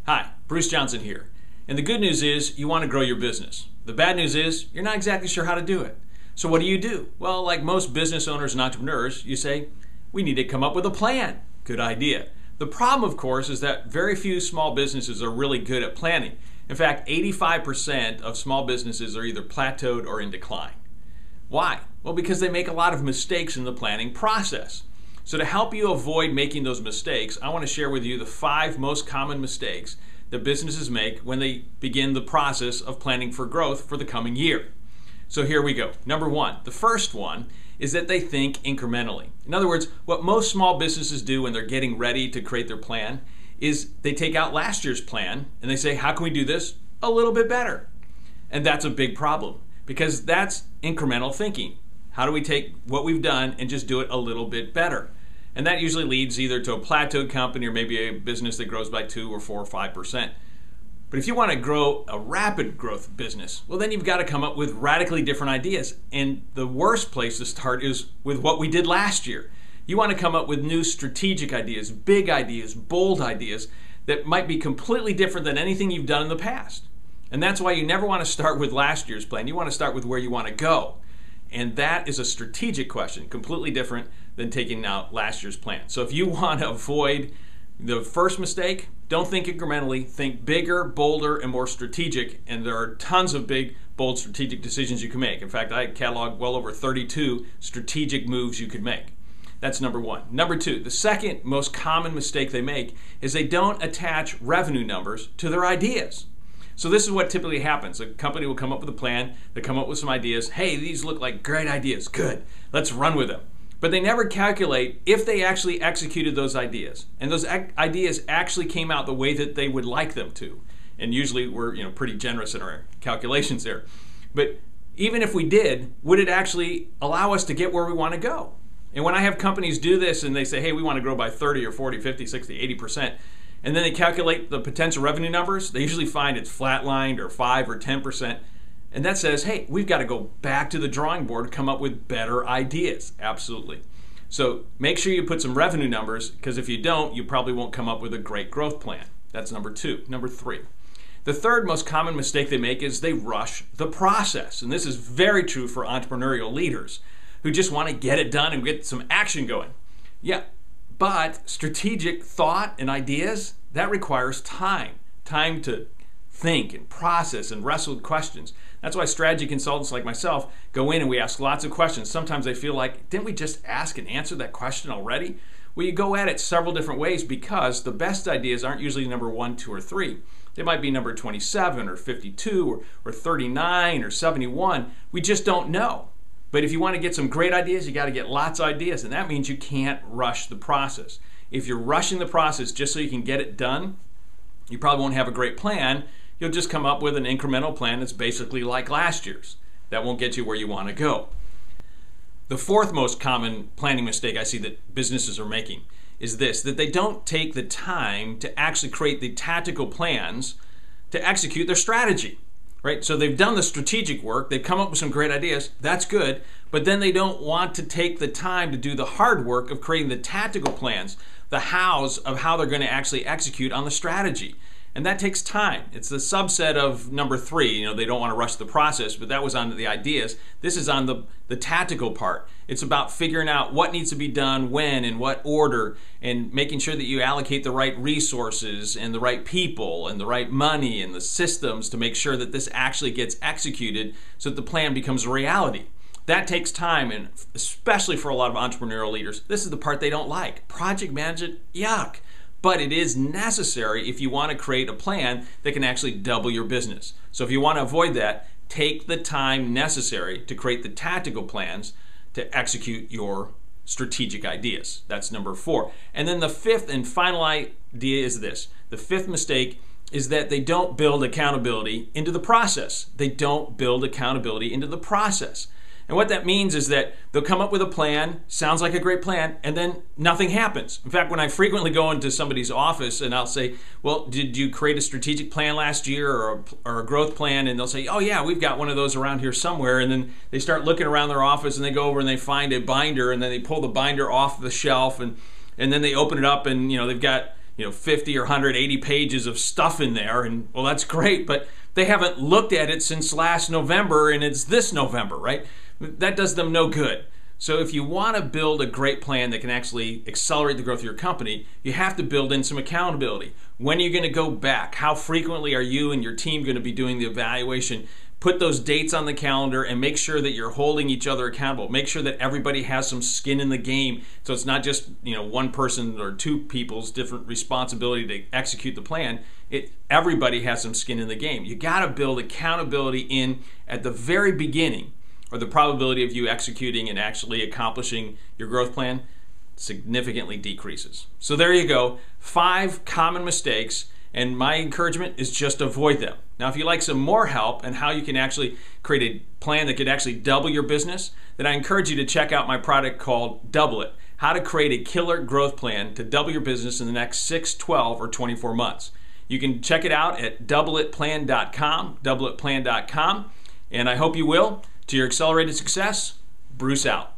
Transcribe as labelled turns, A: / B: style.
A: Hi, Bruce Johnson here. And the good news is you want to grow your business. The bad news is you're not exactly sure how to do it. So what do? Well, like most business owners and entrepreneurs, you say, we need to come up with a plan. Good idea. The problem, of course, is that very few small businesses are really good at planning. In fact, 85% of small businesses are either plateaued or in decline. Why? Well, because they make a lot of mistakes in the planning process. So to help you avoid making those mistakes, I want to share with you the 5 most common mistakes that businesses make when they begin the process of planning for growth for the coming year. So here we go. Number 1, the first one is that they think incrementally. In other words, what most small businesses do when they're getting ready to create their plan is they take out last year's plan and they say, how can we do this a little bit better? And that's a big problem because that's incremental thinking. How do we take what we've done and just do it a little bit better? And that usually leads either to a plateaued company or maybe a business that grows by 2 or 4 or 5%. But if you want to grow a rapid growth business, well, then you've got to come up with radically different ideas. And the worst place to start is with what we did last year. You want to come up with new strategic ideas, big ideas, bold ideas that might be completely different than anything you've done in the past. And that's why you never want to start with last year's plan. You want to start with where you want to go. And that is a strategic question, completely different than taking out last year's plan. So if you want to avoid the first mistake, don't think incrementally, think bigger, bolder, and more strategic. And there are tons of big, bold strategic decisions you can make. In fact, I cataloged well over 32 strategic moves you could make. That's number 1. Number 2, the second most common mistake they make is they don't attach revenue numbers to their ideas. So this is what typically happens. A company will come up with a plan, they come up with some ideas. Hey, these look like great ideas. Good, let's run with them. But they never calculate if they actually executed those ideas. And those ideas actually came out the way that they would like them to. And usually we're pretty generous in our calculations there. But even if we did, would it actually allow us to get where we want to go? And when I have companies do this and they say, hey, we want to grow by 30 or 40, 50, 60, 80%, and then they calculate the potential revenue numbers, they usually find it's flatlined or 5 or 10%. And that says, hey, we've got to go back to the drawing board to come up with better ideas. Absolutely. So make sure you put some revenue numbers, because if you don't, you probably won't come up with a great growth plan. That's number 2. Number 3. The third most common mistake they make is they rush the process. And this is very true for entrepreneurial leaders who just want to get it done and get some action going. Yeah, but strategic thought and ideas, that requires time. Time to think and process and wrestle with questions. That's why strategy consultants like myself go in and we ask lots of questions. Sometimes they feel like, didn't we just ask and answer that question already? Well, you go at it several different ways because the best ideas aren't usually number 1, 2, or 3. They might be number 27 or 52 or 39 or 71. We just don't know. But if you want to get some great ideas, you got to get lots of ideas, and that means you can't rush the process. If you're rushing the process just so you can get it done, you probably won't have a great plan. You'll just come up with an incremental plan that's basically like last year's. That won't get you where you want to go. The fourth most common planning mistake I see that businesses are making is this, that they don't take the time to actually create the tactical plans to execute their strategy. Right? So they've done the strategic work, they've come up with some great ideas, that's good, but then they don't want to take the time to do the hard work of creating the tactical plans, the hows of how they're going to actually execute on the strategy. And that takes time. It's the subset of number 3. They don't want to rush the process, but that was on the ideas. This is on the tactical part. It's about figuring out what needs to be done, when, in what order, and making sure that you allocate the right resources and the right people and the right money and the systems to make sure that this actually gets executed so that the plan becomes a reality. That takes time, and especially for a lot of entrepreneurial leaders, this is the part they don't like. Project management, yuck. But it is necessary if you want to create a plan that can actually double your business. So if you want to avoid that, take the time necessary to create the tactical plans to execute your strategic ideas. That's number 4. And then the 5th and final idea is this. The 5th mistake is that they don't build accountability into the process. They don't build accountability into the process. And what that means is that they'll come up with a plan, sounds like a great plan, and then nothing happens. In fact, when I frequently go into somebody's office and I'll say, well, did you create a strategic plan last year or a growth plan? And they'll say, oh yeah, we've got one of those around here somewhere. And then they start looking around their office and they go over and they find a binder, and then they pull the binder off the shelf, and then they open it up, and they've got 50 or 180 pages of stuff in there, and well, that's great, but they haven't looked at it since last November, and it's this November, right? That does them no good. So if you want to build a great plan that can actually accelerate the growth of your company, you have to build in some accountability. When are you going to go back? How frequently are you and your team going to be doing the evaluation? Put those dates on the calendar and make sure that you're holding each other accountable. Make sure that everybody has some skin in the game, so it's not just one person or two people's different responsibility to execute the plan. Everybody has some skin in the game. You got to build accountability in at the very beginning, or the probability of you executing and actually accomplishing your growth plan significantly decreases. So there you go, 5 common mistakes, and my encouragement is just avoid them. Now, if you'd like some more help on how you can actually create a plan that could actually double your business, then I encourage you to check out my product called Double It, how to create a killer growth plan to double your business in the next 6, 12, or 24 months. You can check it out at doubleitplan.com, doubleitplan.com, and I hope you will. To your accelerated success, Bruce out.